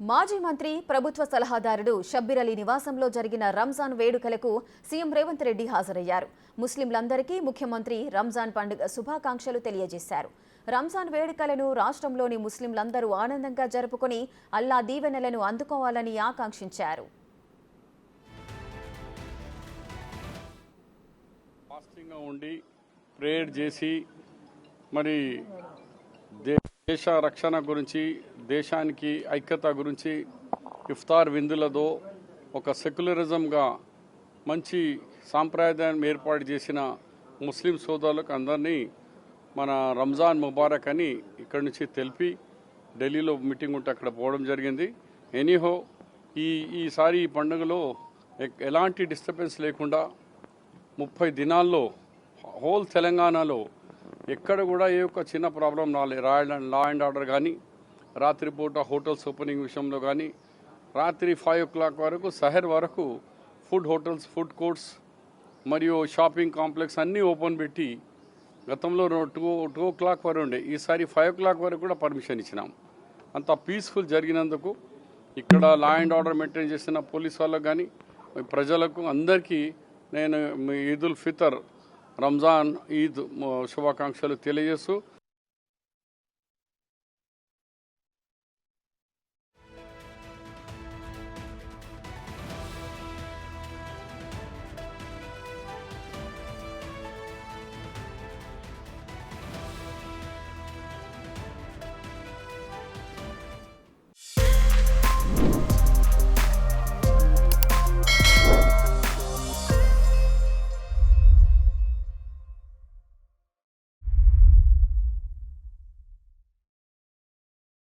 మాజీ మంత్రి ప్రభుత్వ సలహాదారుడు షబ్బీర్ అలీ నివాసంలో జరిగిన రంజాన్ వేడుకలకు సీఎం రేవంత్ రెడ్డి హాజరయ్యారు. ముస్లింలందరికీ ముఖ్యమంత్రి రంజాన్ పండుగ శుభాకాంక్షలు తెలియజేశారు. రంజాన్ వేడుకలను రాష్ట్రంలోని ముస్లింలందరూ ఆనందంగా జరుపుకొని అల్లా దీవెనలను అందుకోవాలని ఆకాంక్షించారు. ప్రేయర్ చేసి మరి దేశ రక్షణ గురించి, దేశానికి ఐక్యత గురించి ఇఫ్తార్ విందులతో ఒక సెక్యులరిజంగా మంచి సాంప్రదాయాన్ని ఏర్పాటు చేసిన ముస్లిం సోదరులకు అందరినీ మన రంజాన్ ముబారక్ అని ఇక్కడి నుంచి తెలిపి ఢిల్లీలో మీటింగ్ ఉంటే అక్కడ పోవడం జరిగింది. ఎనీహో ఈసారి ఈ పండుగలో ఎలాంటి డిస్టర్బెన్స్ లేకుండా 30 దినాల్లో హోల్ తెలంగాణలో ఎక్కడ కూడా ఏ ఒక్క చిన్న ప్రాబ్లం రాలేదు. లా అండ్ ఆర్డర్ కానీ, రాత్రిపూట హోటల్స్ ఓపెనింగ్ విషయంలో కానీ, రాత్రి 5 o'clock వరకు సహర్ వరకు హోటల్స్, ఫుడ్ కోర్ట్స్ మరియు షాపింగ్ కాంప్లెక్స్ అన్నీ ఓపెన్ పెట్టి గతంలో 2 o'clock వరకు ఉండే, ఈసారి 5 o'clock వరకు కూడా పర్మిషన్ ఇచ్చినాం. అంత పీస్ఫుల్ జరిగినందుకు ఇక్కడ లా అండ్ ఆర్డర్ మెయింటైన్ చేసిన పోలీస్ వాళ్ళకు కానీ ప్రజలకు అందరికీ నేను ఈద్ ఉల్ ఫితర్, రంజాన్ ఈద్ శుభాకాంక్షలు తెలియజేస్తూ